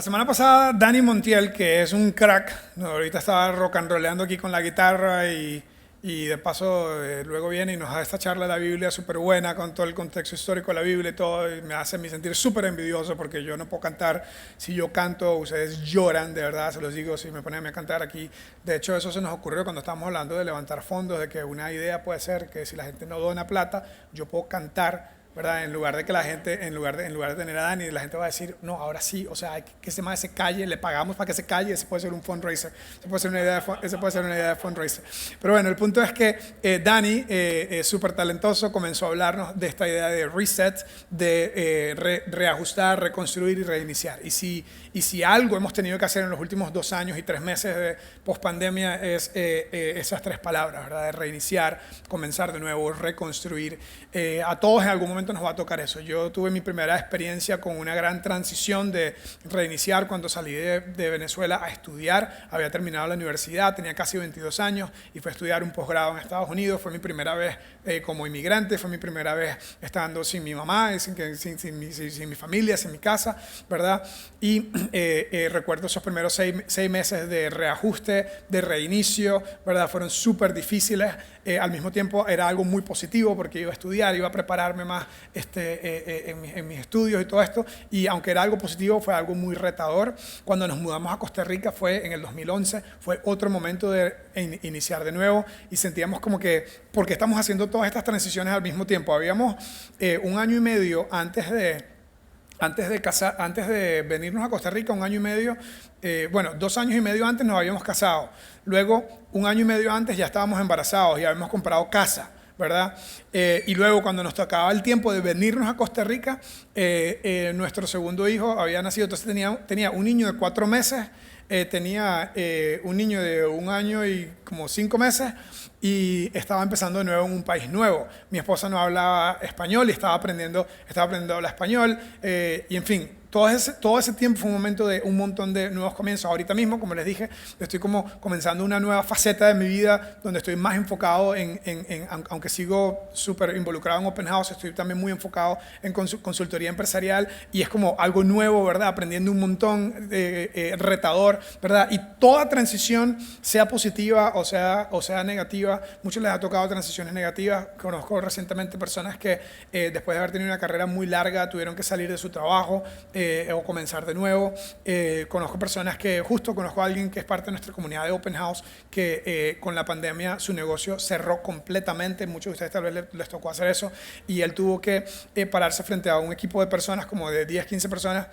semana pasada, Dani Montiel, que es un crack, ¿no? Ahorita estaba rock and rollando aquí con la guitarra y de paso luego viene y nos da esta charla de la Biblia súper buena con todo el contexto histórico de la Biblia y todo, y me hace me sentir súper envidioso porque yo no puedo cantar. Si yo canto, ustedes lloran, de verdad, se los digo, si me ponen a cantar aquí. De hecho, eso se nos ocurrió cuando estábamos hablando de levantar fondos, de que una idea puede ser que si la gente no dona plata, yo puedo cantar, ¿verdad? En lugar de que la gente, en lugar de tener a Dani, la gente va a decir, no, ahora sí, o sea, hay que ese más se calle, le pagamos para que se calle, ese puede ser un fundraiser, ese puede ser una idea de fundraiser. Pero bueno, el punto es que Dani, súper talentoso, comenzó a hablarnos de esta idea de reset, de reajustar, reconstruir y reiniciar. Y si algo hemos tenido que hacer en los últimos 2 años y 3 meses de post-pandemia es esas 3 palabras, ¿verdad? De reiniciar, comenzar de nuevo, reconstruir. A todos en algún momento nos va a tocar eso. Yo tuve mi primera experiencia con una gran transición de reiniciar cuando salí de Venezuela a estudiar. Había terminado la universidad, tenía casi 22 años y fui a estudiar un posgrado en Estados Unidos. Fue mi primera vez como inmigrante, fue mi primera vez estando sin mi mamá, sin mi familia, sin mi casa, ¿verdad? Y recuerdo esos primeros 6 meses de reajuste, de reinicio, ¿verdad? Fueron súper difíciles. Al mismo tiempo era algo muy positivo porque iba a estudiar, iba a prepararme más en mis estudios y todo esto, y aunque era algo positivo, fue algo muy retador. Cuando nos mudamos a Costa Rica fue en el 2011, fue otro momento de iniciar de nuevo y sentíamos como que, porque estamos haciendo todas estas transiciones al mismo tiempo, habíamos 1 año y medio antes de venirnos a Costa Rica, 1 año y medio, 2 años y medio antes nos habíamos casado, luego 1 año y medio antes ya estábamos embarazados y habíamos comprado casa, ¿verdad? Y luego cuando nos tocaba el tiempo de venirnos a Costa Rica, nuestro segundo hijo había nacido, entonces tenía un niño de 4 meses, tenía un niño de 1 año y como 5 meses y estaba empezando de nuevo en un país nuevo. Mi esposa no hablaba español y estaba aprendiendo a hablar español, y en fin, todo ese tiempo fue un momento de un montón de nuevos comienzos. Ahorita mismo, como les dije, estoy como comenzando una nueva faceta de mi vida donde estoy más enfocado aunque sigo súper involucrado en Open House, estoy también muy enfocado en consultoría empresarial y es como algo nuevo, ¿verdad? Aprendiendo un montón, retador, ¿verdad? Y toda transición, sea positiva o sea negativa, muchos les ha tocado transiciones negativas. Conozco recientemente personas que después de haber tenido una carrera muy larga tuvieron que salir de su trabajo, o comenzar de nuevo. Conozco a alguien que es parte de nuestra comunidad de Open House que con la pandemia su negocio cerró completamente. Muchos de ustedes tal vez les tocó hacer eso y él tuvo que pararse frente a un equipo de personas como de 10, 15 personas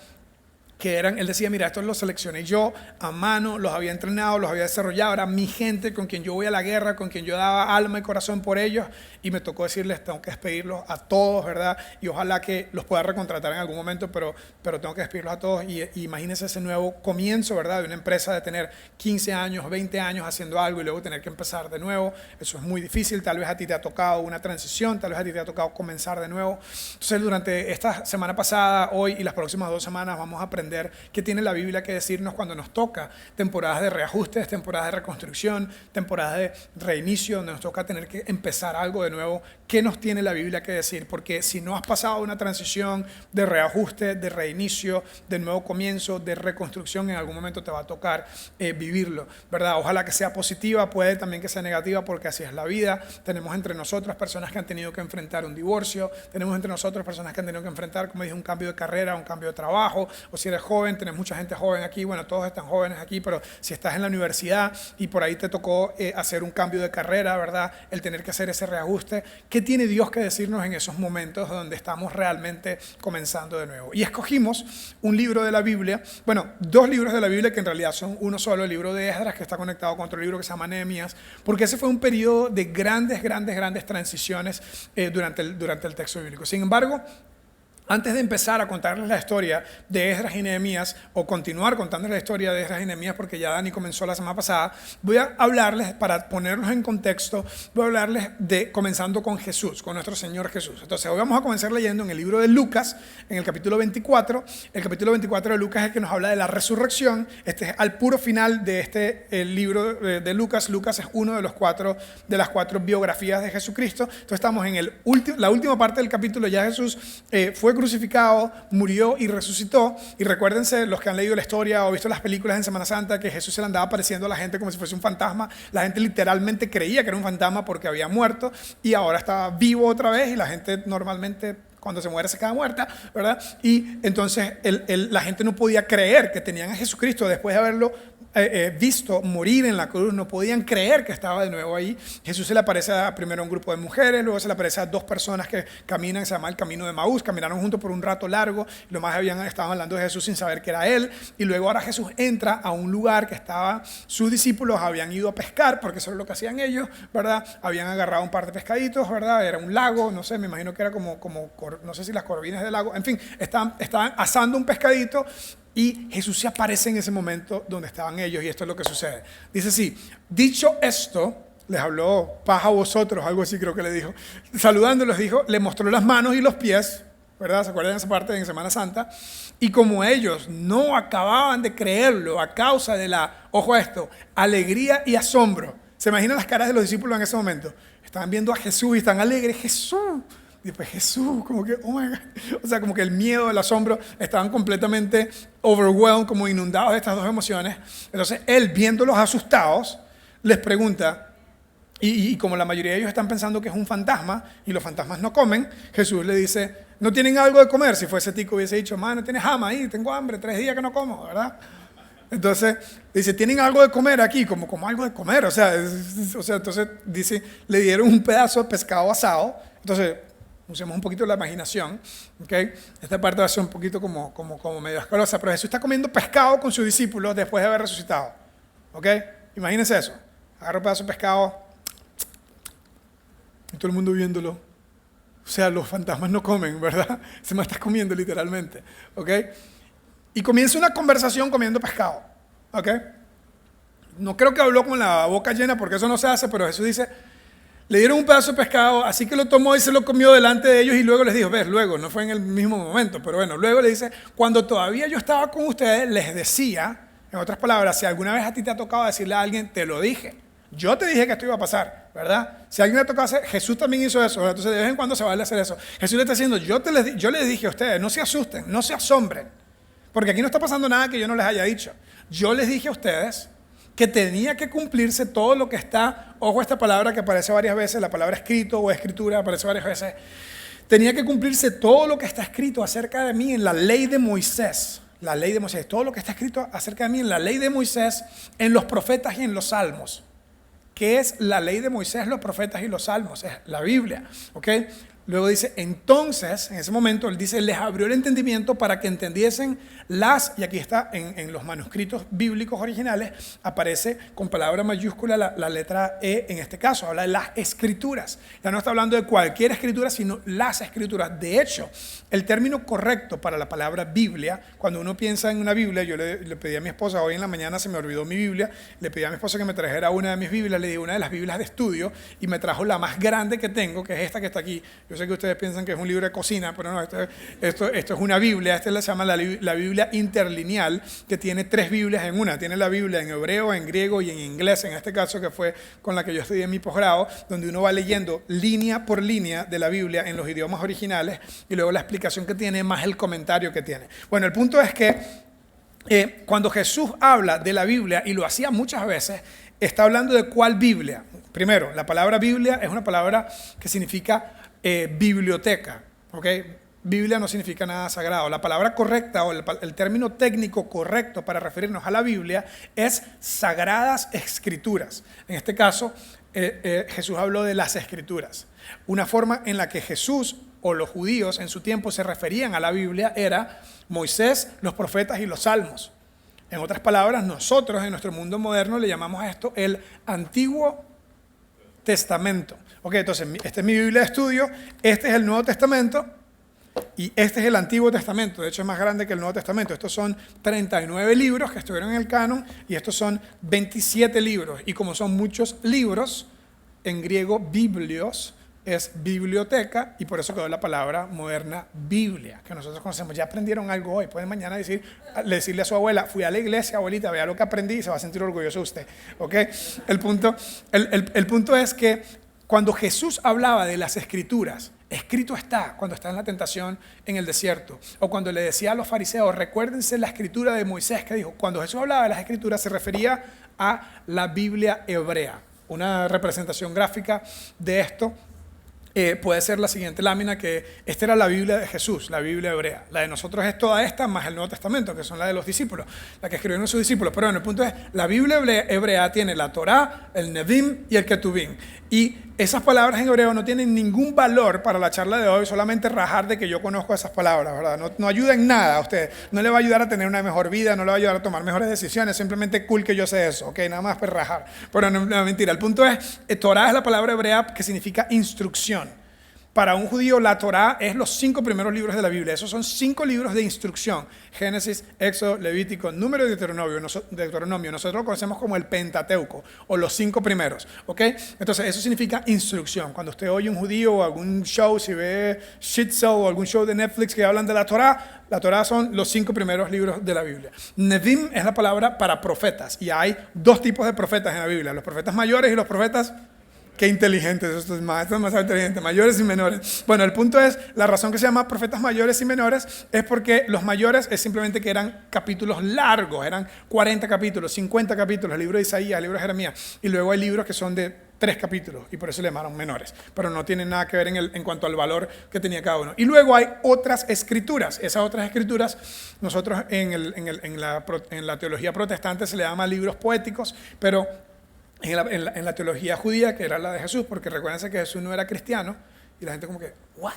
él decía, mira, estos los seleccioné yo a mano, los había entrenado, los había desarrollado, era mi gente con quien yo voy a la guerra, con quien yo daba alma y corazón por ellos, y me tocó decirles, tengo que despedirlos a todos, ¿verdad? Y ojalá que los pueda recontratar en algún momento, pero tengo que despedirlos a todos, y imagínense ese nuevo comienzo, ¿verdad? De una empresa de tener 15 años, 20 años haciendo algo y luego tener que empezar de nuevo. Eso es muy difícil. Tal vez a ti te ha tocado una transición, tal vez a ti te ha tocado comenzar de nuevo. Entonces, durante esta semana pasada, hoy y las próximas 2 semanas vamos a aprender qué tiene la Biblia que decirnos cuando nos toca temporadas de reajustes, temporadas de reconstrucción, temporadas de reinicio, donde nos toca tener que empezar algo de nuevo. ¿Qué nos tiene la Biblia que decir? Porque si no has pasado una transición de reajuste, de reinicio, de nuevo comienzo, de reconstrucción, en algún momento te va a tocar vivirlo, ¿verdad? Ojalá que sea positiva, puede también que sea negativa, porque así es la vida. Tenemos entre nosotros personas que han tenido que enfrentar un divorcio, tenemos entre nosotros personas que han tenido que enfrentar, como dije, un cambio de carrera, un cambio de trabajo, o si eres joven, tenés mucha gente joven aquí, bueno, todos están jóvenes aquí, pero si estás en la universidad y por ahí te tocó hacer un cambio de carrera, ¿verdad? El tener que hacer ese reajuste, ¿qué tiene Dios que decirnos en esos momentos donde estamos realmente comenzando de nuevo? Y escogimos un libro de la Biblia, 2 libros de la Biblia que en realidad son uno solo, el libro de Esdras, que está conectado con otro libro que se llama Nehemías, porque ese fue un periodo de grandes transiciones durante el texto bíblico. Sin embargo, antes de empezar a contarles la historia de Esdras y Nehemías, o continuar contándoles la historia de Esdras y Nehemías, porque ya Dani comenzó la semana pasada, voy a hablarles, para ponerlos en contexto, voy a hablarles comenzando con Jesús, con nuestro Señor Jesús. Entonces hoy vamos a comenzar leyendo en el libro de Lucas, en el capítulo 24. El capítulo 24 de Lucas es el que nos habla de la resurrección. Este es al puro final de el libro de Lucas. Lucas es uno de las 4 biografías de Jesucristo. Entonces estamos en la última parte del capítulo. Ya Jesús fue fue crucificado, murió y resucitó. Y recuérdense, los que han leído la historia o visto las películas en Semana Santa, que Jesús se le andaba apareciendo a la gente como si fuese un fantasma. La gente literalmente creía que era un fantasma porque había muerto y ahora estaba vivo otra vez, y la gente normalmente cuando se muere se queda muerta, ¿verdad? Y entonces la gente no podía creer que tenían a Jesucristo después de haberlo visto morir en la cruz. No podían creer que estaba de nuevo ahí. Jesús se le aparece primero a un grupo de mujeres, luego se le aparece a dos personas que caminan, se llama el camino de Maús, caminaron juntos por un rato largo, lo más estaban hablando de Jesús sin saber que era él, y luego ahora Jesús entra a un lugar que sus discípulos habían ido a pescar, porque eso es lo que hacían ellos, ¿verdad? Habían agarrado un par de pescaditos, ¿verdad? Era un lago, no sé, me imagino que era como no sé si las corvinas del lago, en fin, estaban asando un pescadito. Y Jesús se aparece en ese momento donde estaban ellos, y esto es lo que sucede. Dice así: dicho esto, les habló paz a vosotros, algo así creo que le dijo. Saludándolos dijo, le mostró las manos y los pies, ¿verdad? ¿Se acuerdan de esa parte en Semana Santa? Y como ellos no acababan de creerlo a causa de ojo a esto, alegría y asombro. ¿Se imaginan las caras de los discípulos en ese momento? Estaban viendo a Jesús y están alegres. Jesús. Y después Jesús, como que, oh my God. O sea, como que el miedo, el asombro, estaban completamente overwhelmed, como inundados de estas dos emociones. Entonces, él, viéndolos asustados, les pregunta, y como la mayoría de ellos están pensando que es un fantasma, y los fantasmas no comen, Jesús le dice, ¿no tienen algo de comer? Si fuese tico hubiese dicho, no tienes hambre ahí, tengo hambre, 3 días que no como, ¿verdad? Entonces, dice, ¿tienen algo de comer aquí? Como algo de comer, o sea, entonces dice, le dieron un pedazo de pescado asado. Entonces, usemos un poquito la imaginación, ¿ok? Esta parte va a ser un poquito como medio asquerosa, pero Jesús está comiendo pescado con sus discípulos después de haber resucitado, ¿ok? Imagínense eso, agarra un pedazo de pescado y todo el mundo viéndolo. O sea, los fantasmas no comen, ¿verdad? Se me está comiendo literalmente, ¿ok? Y comienza una conversación comiendo pescado, ¿ok? No creo que habló con la boca llena porque eso no se hace, pero Jesús dice, le dieron un pedazo de pescado, así que lo tomó y se lo comió delante de ellos, y luego les dijo, luego, no fue en el mismo momento, pero bueno, luego le dice, cuando todavía yo estaba con ustedes, les decía, en otras palabras, si alguna vez a ti te ha tocado decirle a alguien, te lo dije, yo te dije que esto iba a pasar, ¿verdad? Si a alguien le tocaba hacer, Jesús también hizo eso, ¿verdad? Entonces de vez en cuando se vale hacer eso. Jesús le está diciendo, yo les dije a ustedes, no se asusten, no se asombren, porque aquí no está pasando nada que yo no les haya dicho. Yo les dije a ustedes que tenía que cumplirse todo lo que está, ojo a esta palabra que aparece varias veces, la palabra escrito o escritura aparece varias veces, tenía que cumplirse todo lo que está escrito acerca de mí en la ley de Moisés, todo lo que está escrito acerca de mí en la ley de Moisés, en los profetas y en los salmos. ¿Qué es la ley de Moisés, los profetas y los salmos? Es la Biblia, ¿ok? Luego dice, entonces, en ese momento, él dice, les abrió el entendimiento para que entendiesen y aquí está, en los manuscritos bíblicos originales, aparece con palabra mayúscula la letra E en este caso, habla de las escrituras. Ya no está hablando de cualquier escritura, sino las escrituras. De hecho, el término correcto para la palabra Biblia, cuando uno piensa en una Biblia, yo le pedí a mi esposa, hoy en la mañana se me olvidó mi Biblia, le pedí a mi esposa que me trajera una de mis Biblias, le di una de las Biblias de estudio, y me trajo la más grande que tengo, que es esta que está aquí. Yo sé que ustedes piensan que es un libro de cocina, pero no, esto es una Biblia. Esta se llama la Biblia interlineal, que tiene 3 Biblias en una. Tiene la Biblia en hebreo, en griego y en inglés, en este caso, que fue con la que yo estudié en mi posgrado, donde uno va leyendo línea por línea de la Biblia en los idiomas originales, y luego la explicación que tiene más el comentario que tiene. Bueno, el punto es que cuando Jesús habla de la Biblia, y lo hacía muchas veces, está hablando de ¿cuál Biblia? Primero, la palabra Biblia es una palabra que significa biblioteca, ¿ok? Biblia no significa nada sagrado. La palabra correcta o el término técnico correcto para referirnos a la Biblia es sagradas escrituras. En este caso, Jesús habló de las escrituras. Una forma en la que Jesús o los judíos en su tiempo se referían a la Biblia era Moisés, los profetas y los salmos. En otras palabras, nosotros en nuestro mundo moderno le llamamos a esto el Antiguo Testamento. Ok, entonces, esta es mi Biblia de estudio, este es el Nuevo Testamento y este es el Antiguo Testamento. De hecho, es más grande que el Nuevo Testamento. Estos son 39 libros que estuvieron en el canon y estos son 27 libros. Y como son muchos libros, en griego, biblios es biblioteca, y por eso quedó la palabra moderna Biblia, que nosotros conocemos. Ya aprendieron algo hoy. Pueden mañana decirle a su abuela, fui a la iglesia, abuelita, vea lo que aprendí, y se va a sentir orgulloso de usted. ¿Ok? El punto es que cuando Jesús hablaba de las escrituras, Escrito está cuando está en la tentación en el desierto. O cuando le decía a los fariseos, recuérdense la escritura de Moisés que dijo. Cuando Jesús hablaba de las escrituras se refería a la Biblia hebrea. Una representación gráfica de esto puede ser la siguiente lámina, que esta era la Biblia de Jesús, la Biblia hebrea. La de nosotros es toda esta más el Nuevo Testamento, que son la de los discípulos, la que escribieron sus discípulos. Pero bueno, el punto es, la Biblia hebrea tiene la Torá, el Nevim y el Ketuvim. Y esas palabras en hebreo no tienen ningún valor para la charla de hoy, solamente rajar de que yo conozco esas palabras, ¿verdad? No ayuda en nada a usted, no le va a ayudar a tener una mejor vida, no le va a ayudar a tomar mejores decisiones, simplemente cool que yo sé eso, ok, nada más para rajar. Pero no, mentira, el punto es, Torá es la palabra hebrea que significa instrucción. Para un judío la Torá es los 5 primeros libros de la Biblia. Esos son 5 libros de instrucción. Génesis, Éxodo, Levítico, Número y Deuteronomio. Nosotros lo conocemos como el Pentateuco o los 5 primeros. ¿Ok? Entonces eso significa instrucción. Cuando usted oye un judío o algún show, si ve Shit Show o algún show de Netflix que hablan de la Torá son los 5 primeros libros de la Biblia. Nevim es la palabra para profetas. Y hay 2 tipos de profetas en la Biblia. Los profetas mayores y los profetas... Qué inteligentes, esto es demasiado inteligente, mayores y menores. Bueno, el punto es, la razón que se llama profetas mayores y menores es porque los mayores es simplemente que eran capítulos largos, eran 40 capítulos, 50 capítulos, el libro de Isaías, el libro de Jeremías, y luego hay libros que son de 3 capítulos y por eso le llamaron menores, pero no tienen nada que ver en cuanto al valor que tenía cada uno. Y luego hay otras escrituras, esas otras escrituras nosotros en la teología protestante se le llama libros poéticos, pero en la teología judía, que era la de Jesús, porque recuérdense que Jesús no era cristiano, y la gente como que, ¿what?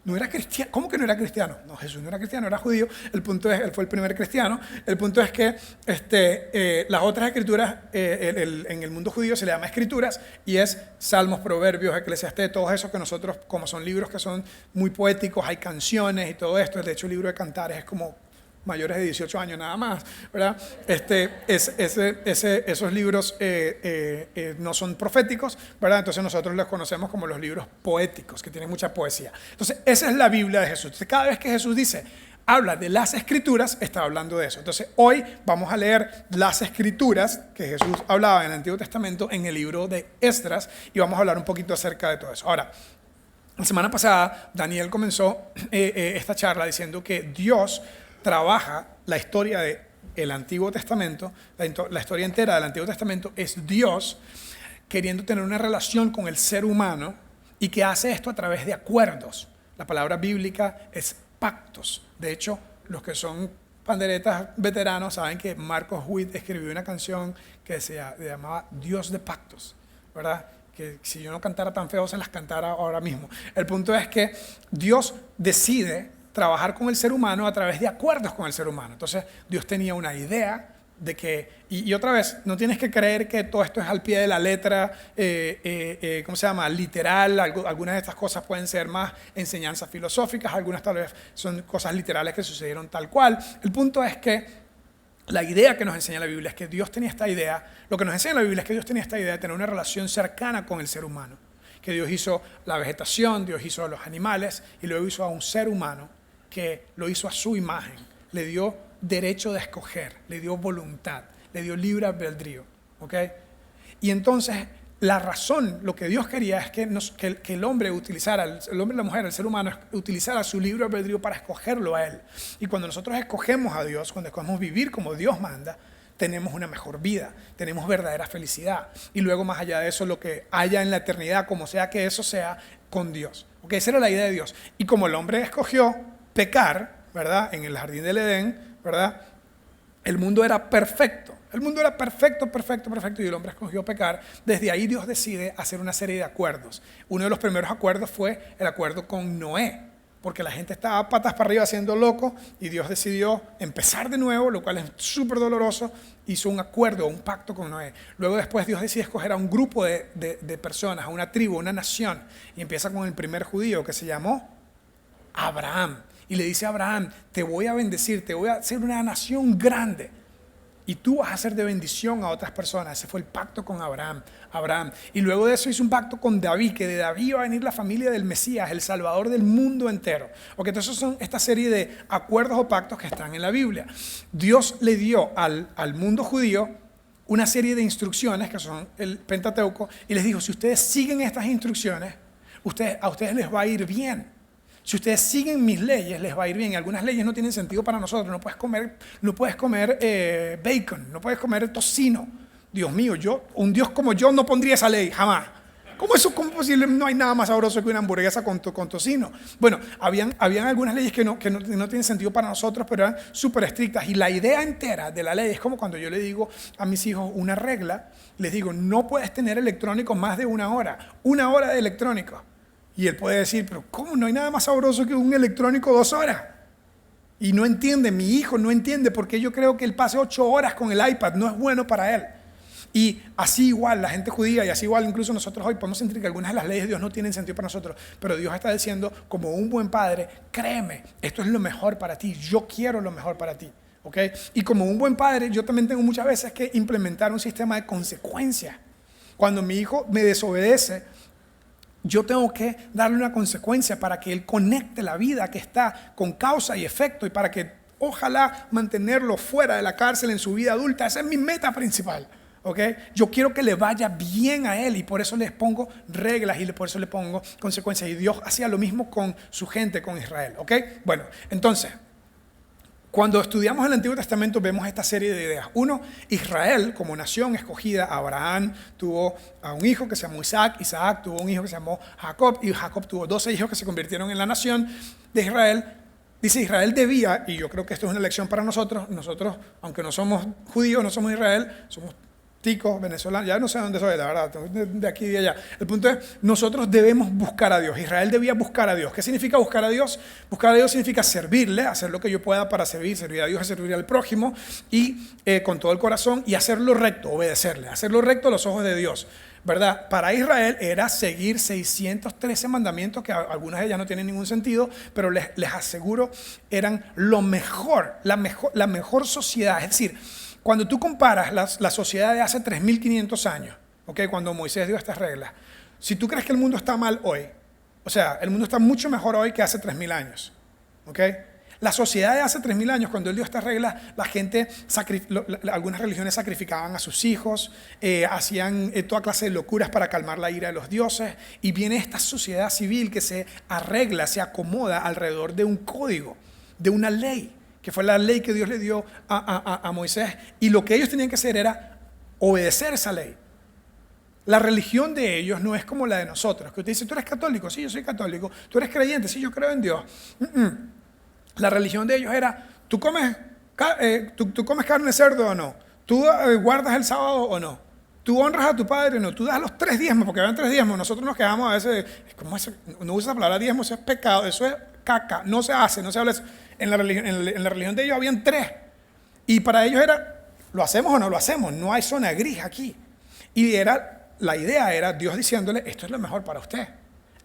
¿No era cristiano? ¿Cómo que no era cristiano? No, Jesús no era cristiano, era judío. El punto es, él fue el primer cristiano. El punto es que las otras escrituras, en el mundo judío se le llama escrituras, y es Salmos, Proverbios, Eclesiastés, todos esos que nosotros, como son libros que son muy poéticos, hay canciones y todo esto. De hecho, el libro de Cantares es como mayores de 18 años nada más, ¿verdad? Esos libros no son proféticos, ¿verdad? Entonces nosotros los conocemos como los libros poéticos, que tienen mucha poesía. Entonces esa es la Biblia de Jesús. Entonces cada vez que Jesús dice, habla de las escrituras, está hablando de eso. Entonces hoy vamos a leer las escrituras que Jesús hablaba en el Antiguo Testamento en el libro de Esdras y vamos a hablar un poquito acerca de todo eso. Ahora, la semana pasada Daniel comenzó esta charla diciendo que Dios trabaja la historia del Antiguo Testamento, la historia entera del Antiguo Testamento es Dios queriendo tener una relación con el ser humano y que hace esto a través de acuerdos. La palabra bíblica es pactos. De hecho, los que son panderetas veteranos saben que Marcos Witt escribió una canción que se llamaba Dios de pactos, ¿verdad? Que si yo no cantara tan feo se las cantara ahora mismo. El punto es que Dios decide trabajar con el ser humano a través de acuerdos con el ser humano. Entonces, Dios tenía una idea de que, y otra vez, no tienes que creer que todo esto es al pie de la letra, ¿cómo se llama? Literal. Algunas de estas cosas pueden ser más enseñanzas filosóficas, algunas tal vez son cosas literales que sucedieron tal cual. El punto es que la idea que nos enseña la Biblia es que Dios tenía esta idea, lo que nos enseña la Biblia es que Dios tenía esta idea de tener una relación cercana con el ser humano. Que Dios hizo la vegetación, Dios hizo a los animales y luego hizo a un ser humano que lo hizo a su imagen, le dio derecho de escoger, le dio voluntad, le dio libre albedrío, ¿ok? Y entonces la razón, lo que Dios quería es que el hombre utilizara, el hombre y la mujer, el ser humano, utilizara su libre albedrío para escogerlo a Él. Y cuando nosotros escogemos a Dios, cuando escogemos vivir como Dios manda, tenemos una mejor vida, tenemos verdadera felicidad. Y luego más allá de eso, lo que haya en la eternidad, como sea que eso sea, con Dios. ¿Ok? Esa era la idea de Dios. Y como el hombre escogió pecar, ¿verdad? En el jardín del Edén, ¿verdad? El mundo era perfecto. El mundo era perfecto y el hombre escogió pecar. Desde ahí Dios decide hacer una serie de acuerdos. Uno de los primeros acuerdos fue el acuerdo con Noé, porque la gente estaba patas para arriba haciendo loco y Dios decidió empezar de nuevo, lo cual es súper doloroso. Hizo un acuerdo, un pacto con Noé. Luego después Dios decide escoger a un grupo de personas, a una tribu, una nación, y empieza con el primer judío que se llamó Abraham. Y le dice a Abraham, te voy a bendecir, te voy a hacer una nación grande. Y tú vas a ser de bendición a otras personas. Ese fue el pacto con Abraham. Y luego de eso hizo un pacto con David, que de David iba a venir la familia del Mesías, el Salvador del mundo entero. Porque entonces son esta serie de acuerdos o pactos que están en la Biblia. Dios le dio al mundo judío una serie de instrucciones, que son el Pentateuco, y les dijo, si ustedes siguen estas instrucciones, a ustedes les va a ir bien. Si ustedes siguen mis leyes, les va a ir bien. Algunas leyes no tienen sentido para nosotros. No puedes comer bacon, no puedes comer tocino. Dios mío, un Dios como yo no pondría esa ley, jamás. ¿Cómo es posible? No hay nada más sabroso que una hamburguesa con tocino. Bueno, habían algunas leyes que no tienen sentido para nosotros, pero eran súper estrictas. Y la idea entera de la ley es como cuando yo le digo a mis hijos una regla, les digo, no puedes tener electrónicos más de 1 hora. 1 hora de electrónicos. Y él puede decir, pero ¿cómo? No hay nada más sabroso que un electrónico 2 horas. Y no entiende, mi hijo no entiende por qué yo creo que él pase 8 horas con el iPad, no es bueno para él. Y así igual la gente judía y así igual incluso nosotros hoy podemos sentir que algunas de las leyes de Dios no tienen sentido para nosotros, pero Dios está diciendo como un buen padre, créeme, esto es lo mejor para ti, yo quiero lo mejor para ti. ¿Okay? Y como un buen padre yo también tengo muchas veces que implementar un sistema de consecuencias. Cuando mi hijo me desobedece, yo tengo que darle una consecuencia para que él conecte la vida que está con causa y efecto y para que ojalá mantenerlo fuera de la cárcel en su vida adulta. Esa es mi meta principal. ¿Okay? Yo quiero que le vaya bien a él y por eso les pongo reglas y por eso le pongo consecuencias. Y Dios hacía lo mismo con su gente, con Israel. ¿Okay? Bueno, entonces, cuando estudiamos el Antiguo Testamento vemos esta serie de ideas. Uno, Israel como nación escogida, Abraham tuvo a un hijo que se llamó Isaac, Isaac tuvo un hijo que se llamó Jacob y Jacob tuvo 12 hijos que se convirtieron en la nación de Israel. Dice Israel debía, y yo creo que esto es una lección para nosotros, aunque no somos judíos, no somos Israel, somos ticos, venezolanos, ya no sé dónde soy, la verdad, de aquí y de allá. El punto es, nosotros debemos buscar a Dios. Israel debía buscar a Dios. ¿Qué significa buscar a Dios? Buscar a Dios significa servirle, hacer lo que yo pueda para servir a Dios, servir al prójimo y con todo el corazón y hacerlo recto, obedecerle, hacerlo recto a los ojos de Dios. ¿Verdad? Para Israel era seguir 613 mandamientos que algunas de ellas no tienen ningún sentido, pero les aseguro eran lo mejor, la mejor sociedad. Es decir, cuando tú comparas la sociedad de hace 3.500 años, ¿okay? Cuando Moisés dio estas reglas, si tú crees que el mundo está mal hoy, o sea, el mundo está mucho mejor hoy que hace 3.000 años. ¿Okay? La sociedad de hace 3.000 años, cuando él dio estas reglas, la gente, algunas religiones sacrificaban a sus hijos, hacían toda clase de locuras para calmar la ira de los dioses, y viene esta sociedad civil que se arregla, se acomoda alrededor de un código, de una ley, que fue la ley que Dios le dio a Moisés, y lo que ellos tenían que hacer era obedecer esa ley. La religión de ellos no es como la de nosotros, que usted dice, ¿tú eres católico? Sí, yo soy católico. ¿Tú eres creyente? Sí, yo creo en Dios. La religión de ellos era, ¿tú comes carne de cerdo o no? ¿Tú guardas el sábado o no? ¿Tú honras a tu padre o no? ¿Tú das los 3 diezmos? Porque habían 3 diezmos. Nosotros nos quedamos a veces, no usa la palabra diezmo, eso es pecado, eso es caca, no se hace, no se habla eso. En la religión de ellos habían 3. Y para ellos era, ¿lo hacemos o no lo hacemos? No hay zona gris aquí. Y la idea era Dios diciéndole, esto es lo mejor para usted.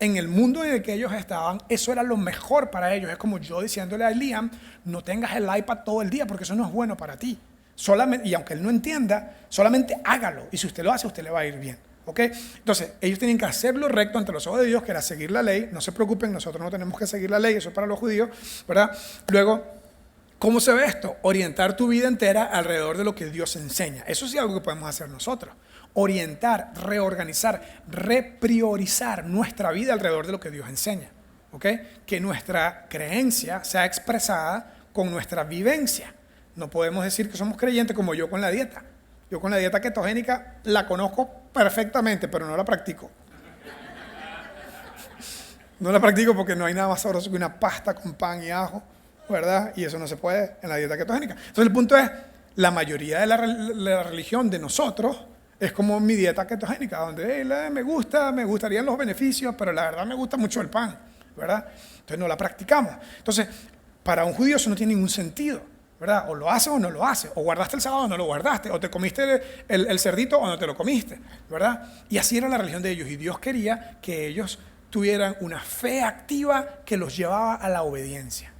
En el mundo en el que ellos estaban, eso era lo mejor para ellos. Es como yo diciéndole a Liam, no tengas el iPad todo el día porque eso no es bueno para ti. Solamente, y aunque él no entienda, solamente hágalo. Y si usted lo hace, a usted le va a ir bien. ¿Okay? Entonces, ellos tienen que hacerlo recto ante los ojos de Dios, que era seguir la ley. No se preocupen, nosotros no tenemos que seguir la ley, eso es para los judíos, ¿verdad? Luego, ¿cómo se ve esto? Orientar tu vida entera alrededor de lo que Dios enseña. Eso sí es algo que podemos hacer nosotros. Orientar, reorganizar, repriorizar nuestra vida alrededor de lo que Dios enseña. ¿Okay? Que nuestra creencia sea expresada con nuestra vivencia. No podemos decir que somos creyentes como yo con la dieta. Yo con la dieta ketogénica la conozco perfectamente, pero no la practico. No la practico porque no hay nada más sabroso que una pasta con pan y ajo, ¿verdad? Y eso no se puede en la dieta ketogénica. Entonces el punto es, la mayoría de la religión de nosotros es como mi dieta ketogénica, donde me gustarían los beneficios, pero la verdad me gusta mucho el pan, ¿verdad? Entonces no la practicamos. Entonces, para un judío eso no tiene ningún sentido, ¿verdad? O lo haces o no lo haces, o guardaste el sábado o no lo guardaste, o te comiste el cerdito o no te lo comiste, ¿verdad? Y así era la religión de ellos, y Dios quería que ellos tuvieran una fe activa que los llevaba a la obediencia.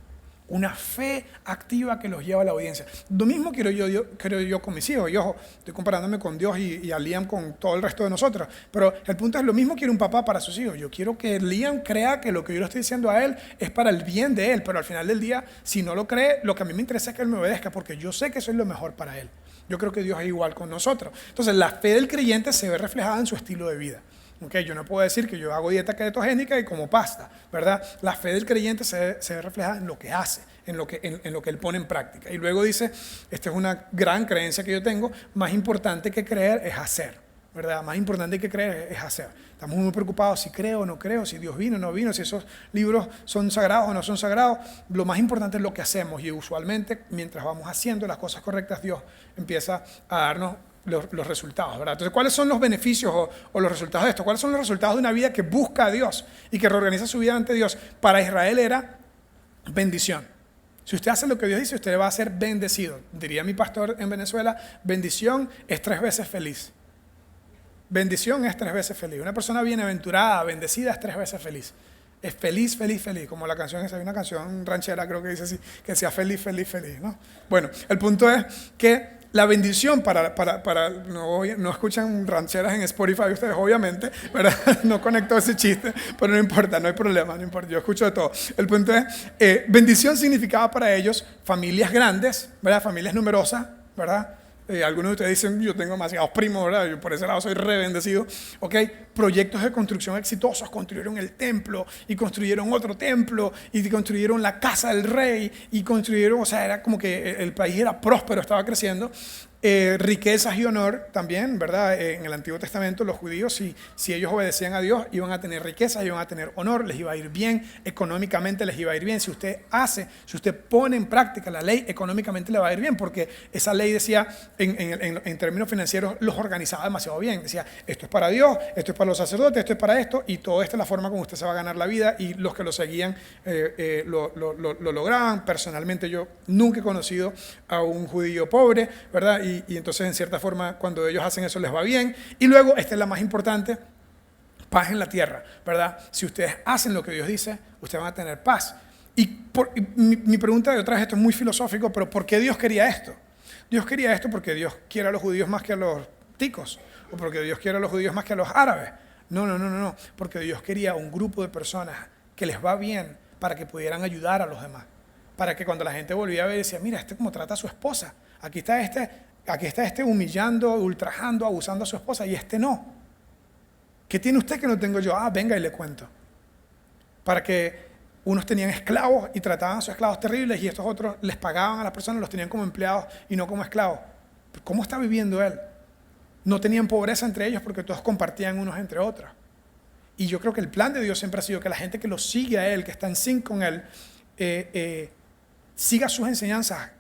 Una fe activa que los lleva a la obediencia. Lo mismo quiero yo con mis hijos. Y ojo, estoy comparándome con Dios y a Liam con todo el resto de nosotros. Pero el punto es, lo mismo quiere un papá para sus hijos. Yo quiero que Liam crea que lo que yo le estoy diciendo a él es para el bien de él. Pero al final del día, si no lo cree, lo que a mí me interesa es que él me obedezca, porque yo sé que eso es lo mejor para él. Yo creo que Dios es igual con nosotros. Entonces, la fe del creyente se ve reflejada en su estilo de vida. Okay, yo no puedo decir que yo hago dieta ketogénica y como pasta, ¿verdad? La fe del creyente se ve reflejada en lo que hace, en lo que él pone en práctica. Y luego dice, esta es una gran creencia que yo tengo, más importante que creer es hacer, ¿verdad? Más importante que creer es hacer. Estamos muy preocupados si creo o no creo, si Dios vino o no vino, si esos libros son sagrados o no son sagrados. Lo más importante es lo que hacemos, y usualmente mientras vamos haciendo las cosas correctas, Dios empieza a darnos los resultados, ¿verdad? Entonces, ¿cuáles son los beneficios o los resultados de esto? ¿Cuáles son los resultados de una vida que busca a Dios y que reorganiza su vida ante Dios? Para Israel era bendición. Si usted hace lo que Dios dice, usted va a ser bendecido. Diría mi pastor en Venezuela, bendición es 3 veces feliz. Bendición es 3 veces feliz. Una persona bienaventurada, bendecida, es 3 veces feliz. Es feliz, feliz, feliz. Como la canción esa, hay una canción ranchera, creo que dice así, que sea feliz, feliz, feliz, ¿no? Bueno, el punto es que la bendición no escuchan rancheras en Spotify ustedes, obviamente, ¿verdad? No conectó ese chiste, pero no importa, no hay problema, no importa, yo escucho de todo. El punto es, bendición significaba para ellos familias grandes, ¿verdad? Familias numerosas, ¿verdad? Algunos de ustedes dicen, yo tengo demasiados primos, ¿verdad? Yo por ese lado soy re bendecido. ¿Ok? Proyectos de construcción exitosos, construyeron el templo y construyeron otro templo y construyeron la casa del rey y construyeron, o sea, era como que el país era próspero, estaba creciendo. Riquezas y honor también, ¿verdad? En el Antiguo Testamento los judíos, si ellos obedecían a Dios, iban a tener riquezas, iban a tener honor, les iba a ir bien, económicamente les iba a ir bien. Si usted pone en práctica la ley, económicamente le va a ir bien, porque esa ley decía, en términos financieros, los organizaba demasiado bien. Decía, esto es para Dios, esto es para los sacerdotes, esto es para esto, y todo esto es la forma como usted se va a ganar la vida, y los que lo seguían lo lograban. Personalmente yo nunca he conocido a un judío pobre, ¿verdad? Y entonces, en cierta forma, cuando ellos hacen eso, les va bien. Y luego, esta es la más importante, paz en la tierra, ¿verdad? Si ustedes hacen lo que Dios dice, ustedes van a tener paz. Y mi pregunta de otra vez, esto es muy filosófico, pero ¿por qué Dios quería esto? Dios quería esto porque Dios quiere a los judíos más que a los ticos, o porque Dios quiere a los judíos más que a los árabes. No, porque Dios quería un grupo de personas que les va bien para que pudieran ayudar a los demás. Para que cuando la gente volvía a ver, decía, mira, este cómo trata a su esposa. Aquí está este humillando, ultrajando, abusando a su esposa, y este no. ¿Qué tiene usted que no tengo yo? Venga y le cuento. Para que unos tenían esclavos y trataban a sus esclavos terribles, y estos otros les pagaban a las personas, los tenían como empleados y no como esclavos. ¿Cómo está viviendo él? No tenían pobreza entre ellos porque todos compartían unos entre otros. Y yo creo que el plan de Dios siempre ha sido que la gente que lo sigue a él, que está en sync con él, siga sus enseñanzas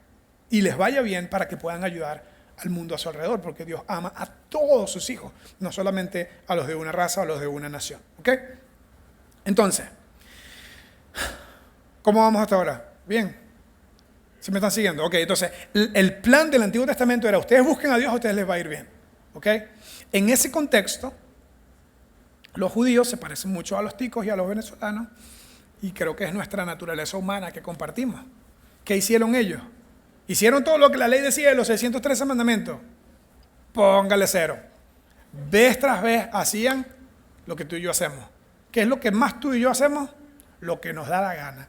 y les vaya bien para que puedan ayudar al mundo a su alrededor, porque Dios ama a todos sus hijos, no solamente a los de una raza o a los de una nación. ¿Ok? Entonces, ¿cómo vamos hasta ahora? Bien. ¿Sí me están siguiendo? Ok, entonces, el plan del Antiguo Testamento era, ustedes busquen a Dios, a ustedes les va a ir bien. ¿Ok? En ese contexto, los judíos se parecen mucho a los ticos y a los venezolanos, y creo que es nuestra naturaleza humana que compartimos. ¿Qué hicieron ellos? Hicieron todo lo que la ley decía de los 613 mandamientos. Póngale 0. Vez tras vez hacían lo que tú y yo hacemos. ¿Qué es lo que más tú y yo hacemos? Lo que nos da la gana.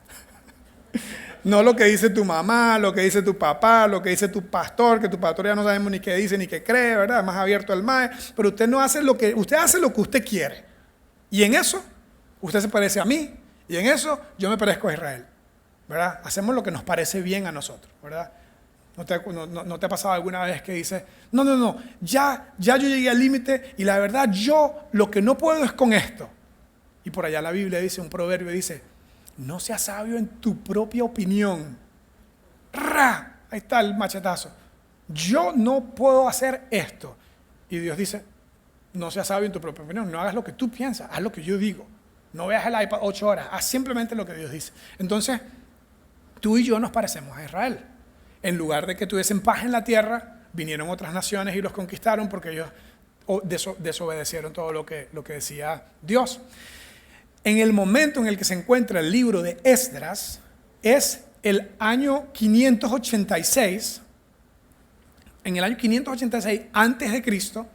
No lo que dice tu mamá, lo que dice tu papá, lo que dice tu pastor, que tu pastor ya no sabemos ni qué dice ni qué cree, ¿verdad? Más abierto al MAE. Pero usted no hace usted hace lo que usted quiere. Y en eso, usted se parece a mí. Y en eso, yo me parezco a Israel. ¿Verdad? Hacemos lo que nos parece bien a nosotros, ¿verdad? ¿No te ha pasado alguna vez que dices, no, ya yo llegué al límite y la verdad yo lo que no puedo es con esto? Y por allá la Biblia dice, un proverbio dice, no seas sabio en tu propia opinión. ¡Ra! Ahí está el machetazo. Yo no puedo hacer esto. Y Dios dice, no seas sabio en tu propia opinión, no hagas lo que tú piensas, haz lo que yo digo. No veas el iPad 8 horas, haz simplemente lo que Dios dice. Entonces, tú y yo nos parecemos a Israel. En lugar de que tuviesen paz en la tierra, vinieron otras naciones y los conquistaron porque ellos desobedecieron todo lo que decía Dios. En el momento en el que se encuentra el libro de Esdras, es el año 586. En el año 586 antes de Cristo,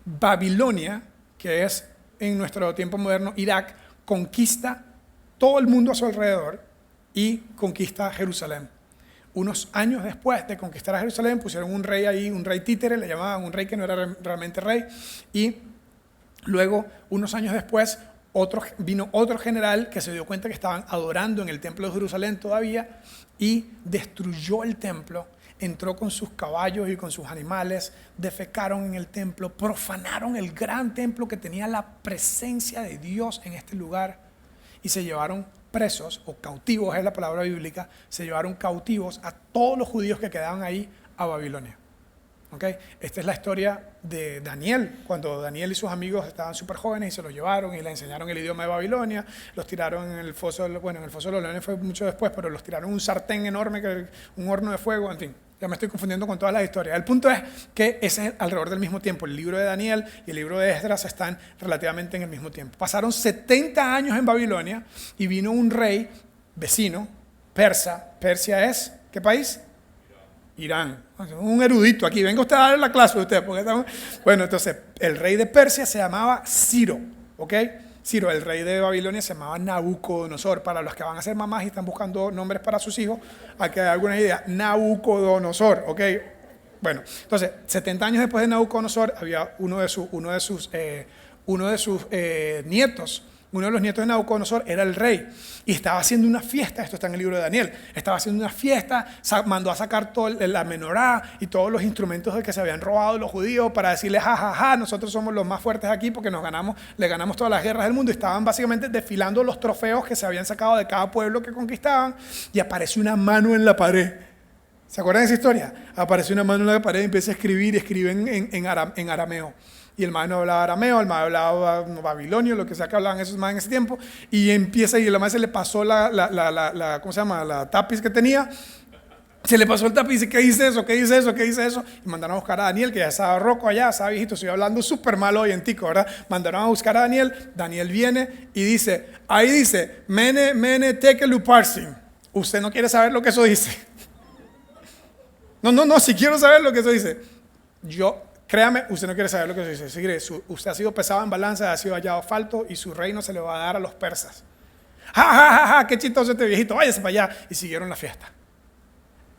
Babilonia, que es en nuestro tiempo moderno Irak, conquista todo el mundo a su alrededor y conquista Jerusalén. Unos años después de conquistar a Jerusalén, pusieron un rey ahí, un rey títere, le llamaban un rey que no era realmente rey, y Luego, unos años después, vino otro general que se dio cuenta que estaban adorando en el templo de Jerusalén todavía y destruyó el templo, entró con sus caballos y con sus animales, defecaron en el templo, profanaron el gran templo que tenía la presencia de Dios en este lugar y se llevaron presos, o cautivos es la palabra bíblica, se llevaron cautivos a todos los judíos que quedaban ahí a Babilonia. ¿Okay? Esta es la historia de Daniel, cuando Daniel y sus amigos estaban súper jóvenes y se los llevaron y les enseñaron el idioma de Babilonia, los tiraron en el foso, en el foso de los leones fue mucho después, pero los tiraron en un sartén enorme, un horno de fuego, en fin, ya me estoy confundiendo con todas las historias. El punto es que ese es alrededor del mismo tiempo, el libro de Daniel y el libro de Esdras están relativamente en el mismo tiempo. Pasaron 70 años en Babilonia y vino un rey vecino, persa. Persia es, ¿qué país? Irán. Un erudito aquí, venga usted a dar la clase de usted. Bueno, entonces, el rey de Persia se llamaba Ciro, ¿ok? Ciro, el rey de Babilonia se llamaba Nabucodonosor. Para los que van a ser mamás y están buscando nombres para sus hijos, aquí hay alguna idea. Nabucodonosor, ¿ok? Bueno, entonces, 70 años después de Nabucodonosor, había uno de sus nietos. Uno de los nietos de Nabucodonosor era el rey y estaba haciendo una fiesta, esto está en el libro de Daniel, estaba haciendo una fiesta, mandó a sacar toda la menorá y todos los instrumentos de que se habían robado los judíos para decirles, ja, nosotros somos los más fuertes aquí porque le ganamos todas las guerras del mundo. Y estaban básicamente desfilando los trofeos que se habían sacado de cada pueblo que conquistaban y apareció una mano en la pared. ¿Se acuerdan de esa historia? Apareció una mano en la pared y empieza a escribir y escriben en arameo. Y el maestro no hablaba arameo, el maestro hablaba babilonio, lo que sea que hablaban esos maestros en ese tiempo. Y empieza, y el maestro se le pasó ¿cómo se llama? La tapiz que tenía. Se le pasó el tapiz y dice, ¿qué dice eso? ¿Qué dice eso? ¿Qué dice eso? Y mandaron a buscar a Daniel, que ya estaba roco allá, estaba viejito, estoy hablando súper mal hoy en tico, ¿verdad? Mandaron a buscar a Daniel, Daniel viene y dice, ahí dice, mene tekelu parsin. ¿Usted no quiere saber lo que eso dice? No, si quiero saber lo que eso dice. Créame, usted no quiere saber lo que eso dice. Usted ha sido pesado en balanza, ha sido hallado falto y su reino se le va a dar a los persas. Ja, qué chistoso este viejito, váyase para allá. Y siguieron la fiesta.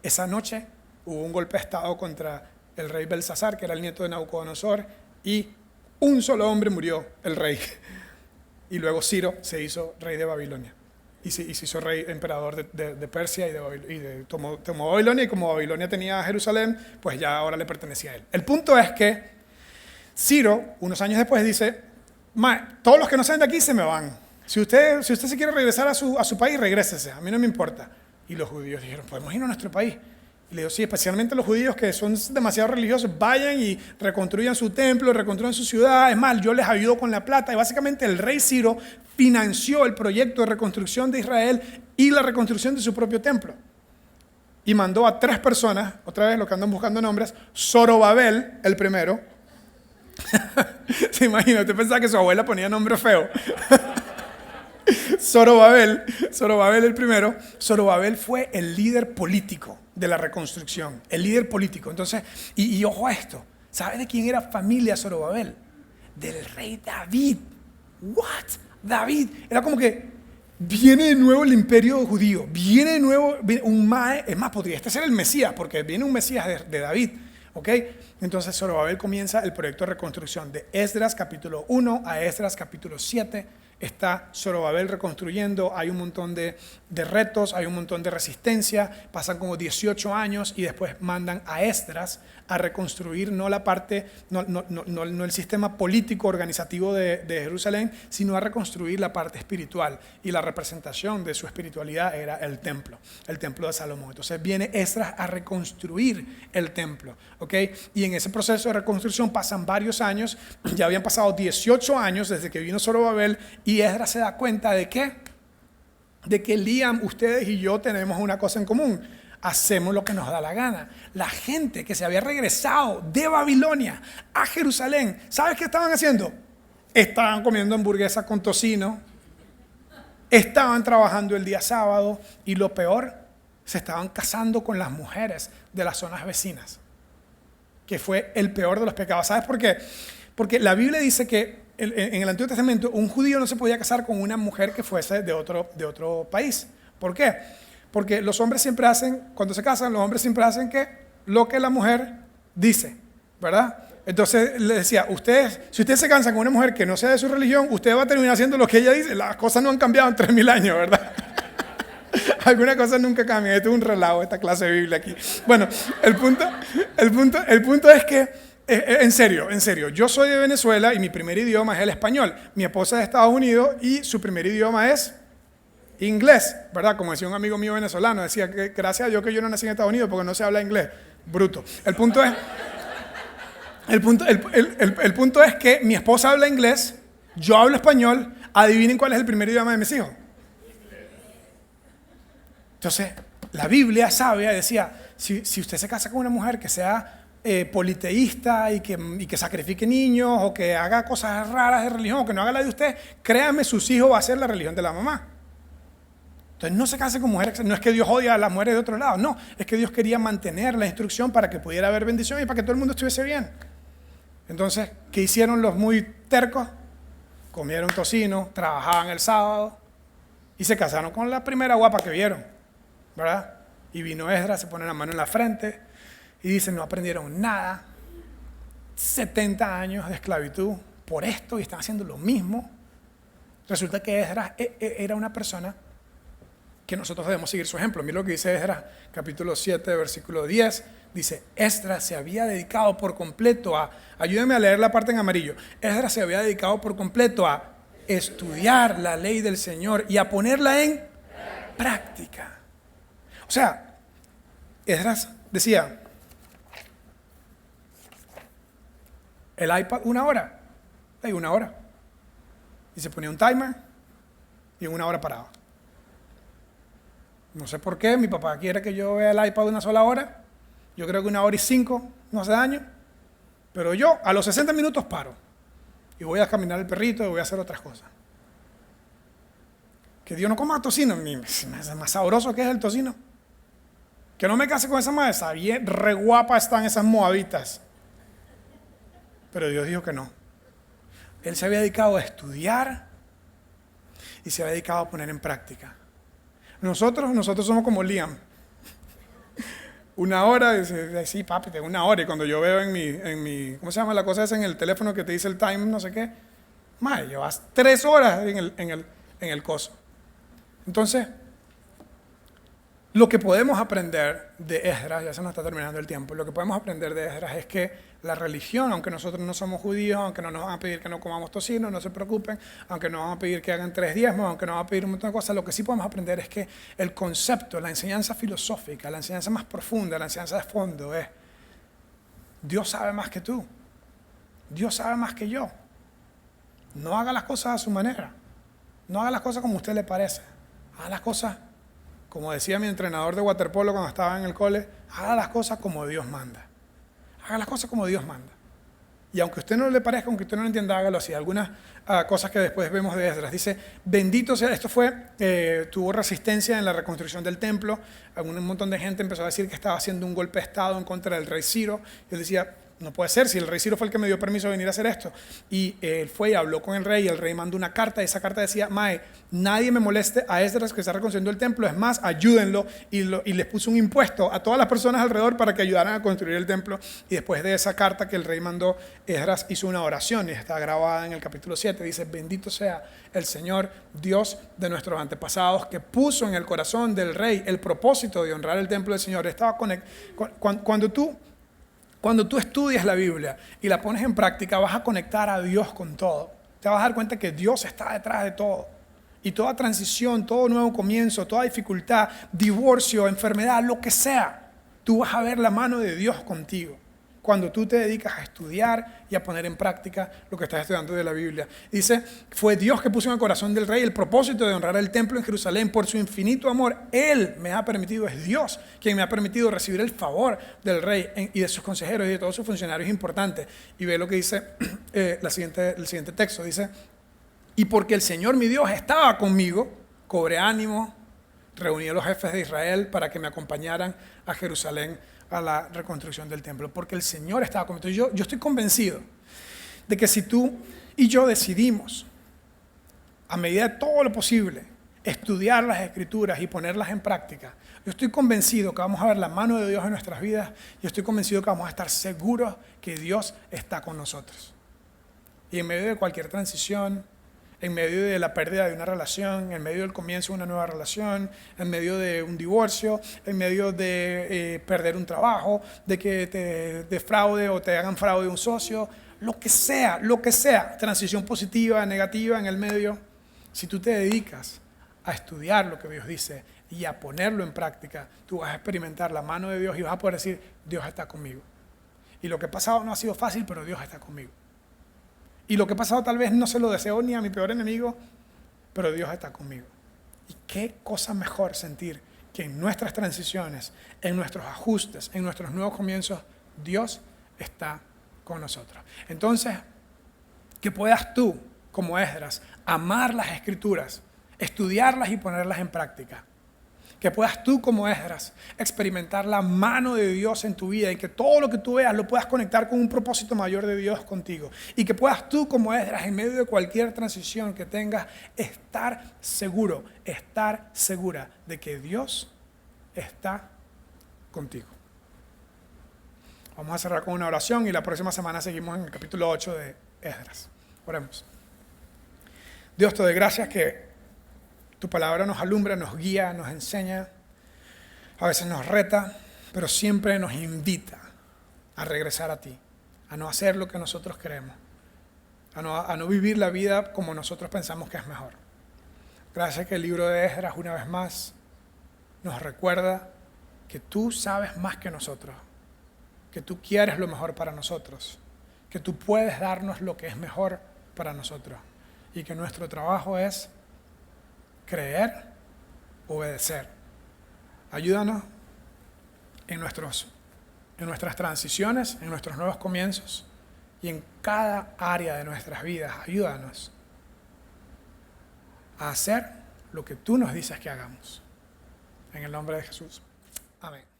Esa noche hubo un golpe de estado contra el rey Belsasar, que era el nieto de Nabucodonosor, y un solo hombre murió, el rey. Y luego Ciro se hizo rey de Babilonia. Y se hizo rey, emperador de Persia tomó Babilonia, y como Babilonia tenía Jerusalén, pues ya ahora le pertenecía a él. El punto es que Ciro, unos años después, dice, todos los que no salen de aquí se me van. Si usted se quiere regresar a su país, regrésese, a mí no me importa. Y los judíos dijeron, podemos ir a nuestro país. Y le digo, sí, especialmente los judíos que son demasiado religiosos, vayan y reconstruyan su templo, reconstruyan su ciudad. Es más, yo les ayudo con la plata. Y básicamente el rey Ciro financió el proyecto de reconstrucción de Israel y la reconstrucción de su propio templo. Y mandó a 3 personas, otra vez lo que andan buscando nombres, Zorobabel, el primero. ¿Se imagina? Usted pensaba que su abuela ponía nombre feo. Zorobabel el primero. Zorobabel fue el líder político de la reconstrucción, el líder político. Entonces, y ojo a esto, ¿sabe de quién era familia Zorobabel? Del rey David. ¿What? David. Era como que viene de nuevo el imperio judío, viene de nuevo es más, podría ser el Mesías, porque viene un Mesías de David. ¿Ok? Entonces Zorobabel comienza el proyecto de reconstrucción de Esdras capítulo 1 a Esdras capítulo 7. Está Zorobabel reconstruyendo, hay un montón de retos, hay un montón de resistencia, pasan como 18 años y después mandan a Esdras a reconstruir no la parte, no el sistema político organizativo de Jerusalén, sino a reconstruir la parte espiritual, y la representación de su espiritualidad era el templo de Salomón. Entonces viene Esdras a reconstruir el templo, ¿ok? Y en ese proceso de reconstrucción pasan varios años, ya habían pasado 18 años desde que vino Zorobabel, y Esdras se da cuenta de que Liam, ustedes y yo tenemos una cosa en común: hacemos lo que nos da la gana. La gente que se había regresado de Babilonia a Jerusalén, ¿sabes qué estaban haciendo? Estaban comiendo hamburguesas con tocino, estaban trabajando el día sábado, y lo peor, se estaban casando con las mujeres de las zonas vecinas, que fue el peor de los pecados. ¿Sabes por qué? Porque la Biblia dice que en el Antiguo Testamento un judío no se podía casar con una mujer que fuese de otro país. ¿Por qué? Porque los hombres cuando se casan, los hombres siempre hacen lo que la mujer dice, ¿verdad? Entonces le decía, si usted se cansa con una mujer que no sea de su religión, usted va a terminar haciendo lo que ella dice. Las cosas no han cambiado en 3000 años, ¿verdad? Algunas cosas nunca cambian. Esto es un relajo, esta clase de Biblia aquí. Bueno, el punto es que, en serio, yo soy de Venezuela y mi primer idioma es el español. Mi esposa es de Estados Unidos y su primer idioma es inglés, ¿verdad? Como decía un amigo mío venezolano, decía que gracias a Dios que yo no nací en Estados Unidos porque no se habla inglés. Bruto. El punto es que mi esposa habla inglés, yo hablo español, adivinen cuál es el primer idioma de mis hijos. Entonces, la Biblia sabia decía, si usted se casa con una mujer que sea politeísta y que sacrifique niños o que haga cosas raras de religión o que no haga la de usted, créame, sus hijos va a ser la religión de la mamá. Entonces no se case con mujeres, no es que Dios odia a las mujeres de otro lado, no, es que Dios quería mantener la instrucción para que pudiera haber bendición y para que todo el mundo estuviese bien. Entonces, ¿qué hicieron los muy tercos? Comieron tocino, trabajaban el sábado y se casaron con la primera guapa que vieron, ¿verdad? Y vino Esdras, se pone la mano en la frente y dice, no aprendieron nada, 70 años de esclavitud por esto y están haciendo lo mismo. Resulta que Esdras era una persona que nosotros debemos seguir su ejemplo. Mira lo que dice Esdras, capítulo 7, versículo 10. Dice, Esdras se había dedicado por completo ayúdenme a leer la parte en amarillo. Esdras se había dedicado por completo a estudiar la ley del Señor y a ponerla en práctica. O sea, Esdras decía, el iPad 1 hora, hay 1 hora. Y se ponía un timer y en 1 hora paraba. No sé por qué, mi papá quiere que yo vea el iPad 1 sola hora. Yo creo que 1 hora y 5 no hace daño. Pero yo a los 60 minutos paro. Y voy a caminar el perrito y voy a hacer otras cosas. Que Dios no coma tocino. Es más sabroso que es el tocino. Que no me case con esa maestra. Bien, re guapa están esas moabitas. Pero Dios dijo que no. Él se había dedicado a estudiar y se había dedicado a poner en práctica. Nosotros somos como Liam. 1 hora, dice, sí, papi, tengo 1 hora. Y cuando yo veo en mi, ¿cómo se llama la cosa esa en el teléfono que te dice el time, no sé qué? Madre, llevas 3 horas en el coso. Entonces, lo que podemos aprender de Esdras, ya se nos está terminando el tiempo, lo que podemos aprender de Esdras es que la religión, aunque nosotros no somos judíos, aunque no nos van a pedir que no comamos tocino, no se preocupen, aunque nos van a pedir que hagan 3 diezmos, aunque nos van a pedir un montón de cosas, lo que sí podemos aprender es que el concepto, la enseñanza filosófica, la enseñanza más profunda, la enseñanza de fondo es, Dios sabe más que tú, Dios sabe más que yo. No haga las cosas a su manera, no haga las cosas como a usted le parece, haga las cosas, como decía mi entrenador de waterpolo cuando estaba en el cole, haga las cosas como Dios manda. Haga las cosas como Dios manda. Y aunque a usted no le parezca, aunque usted no lo entienda, hágalo así. Algunas cosas que después vemos de Esdras. Dice, bendito sea, tuvo resistencia en la reconstrucción del templo. Un montón de gente empezó a decir que estaba haciendo un golpe de estado en contra del rey Ciro. Y él decía, no puede ser, si el rey Ciro fue el que me dio permiso de venir a hacer esto. Y él fue y habló con el rey, y el rey mandó una carta, y esa carta decía, Mae, nadie me moleste a Esdras que está reconstruyendo el templo, es más, ayúdenlo, y les puso un impuesto a todas las personas alrededor para que ayudaran a construir el templo. Y después de esa carta que el rey mandó, Esdras hizo una oración, y está grabada en el capítulo 7, dice, bendito sea el Señor, Dios de nuestros antepasados, que puso en el corazón del rey el propósito de honrar el templo del Señor. Estaba Cuando tú estudias la Biblia y la pones en práctica, vas a conectar a Dios con todo. Te vas a dar cuenta que Dios está detrás de todo. Y toda transición, todo nuevo comienzo, toda dificultad, divorcio, enfermedad, lo que sea, tú vas a ver la mano de Dios contigo. Cuando tú te dedicas a estudiar y a poner en práctica lo que estás estudiando de la Biblia. Dice, fue Dios que puso en el corazón del rey el propósito de honrar el templo en Jerusalén por su infinito amor. Él me ha permitido, es Dios quien me ha permitido recibir el favor del rey y de sus consejeros y de todos sus funcionarios importantes. Y ve lo que dice el siguiente texto. Dice, y porque el Señor mi Dios estaba conmigo, cobré ánimo, reuní a los jefes de Israel para que me acompañaran a Jerusalén a la reconstrucción del templo, porque el Señor estaba conmigo. Yo estoy convencido de que si tú y yo decidimos, a medida de todo lo posible, estudiar las Escrituras y ponerlas en práctica, Yo estoy convencido que vamos a ver la mano de Dios en nuestras vidas y estoy convencido que vamos a estar seguros que Dios está con nosotros. Y en medio de cualquier transición, en medio de la pérdida de una relación, en medio del comienzo de una nueva relación, en medio de un divorcio, en medio de perder un trabajo, de que te defraude o te hagan fraude un socio, lo que sea, transición positiva, negativa en el medio, si tú te dedicas a estudiar lo que Dios dice y a ponerlo en práctica, tú vas a experimentar la mano de Dios y vas a poder decir, Dios está conmigo. Y lo que ha pasado no ha sido fácil, pero Dios está conmigo. Y lo que ha pasado tal vez no se lo deseo ni a mi peor enemigo, pero Dios está conmigo. Y qué cosa mejor sentir que en nuestras transiciones, en nuestros ajustes, en nuestros nuevos comienzos, Dios está con nosotros. Entonces, que puedas tú, como Esdras, amar las Escrituras, estudiarlas y ponerlas en práctica. Que puedas tú, como Esdras, experimentar la mano de Dios en tu vida y que todo lo que tú veas lo puedas conectar con un propósito mayor de Dios contigo. Y que puedas tú, como Esdras, en medio de cualquier transición que tengas, estar seguro, estar segura de que Dios está contigo. Vamos a cerrar con una oración y la próxima semana seguimos en el capítulo 8 de Esdras. Oremos. Dios, te doy gracias que tu palabra nos alumbra, nos guía, nos enseña, a veces nos reta, pero siempre nos invita a regresar a ti, a no hacer lo que nosotros queremos, a no vivir la vida como nosotros pensamos que es mejor. Gracias que el libro de Esdras una vez más nos recuerda que tú sabes más que nosotros, que tú quieres lo mejor para nosotros, que tú puedes darnos lo que es mejor para nosotros y que nuestro trabajo es creer, obedecer. Ayúdanos en nuestras transiciones, en nuestros nuevos comienzos y en cada área de nuestras vidas. Ayúdanos a hacer lo que tú nos dices que hagamos. En el nombre de Jesús. Amén.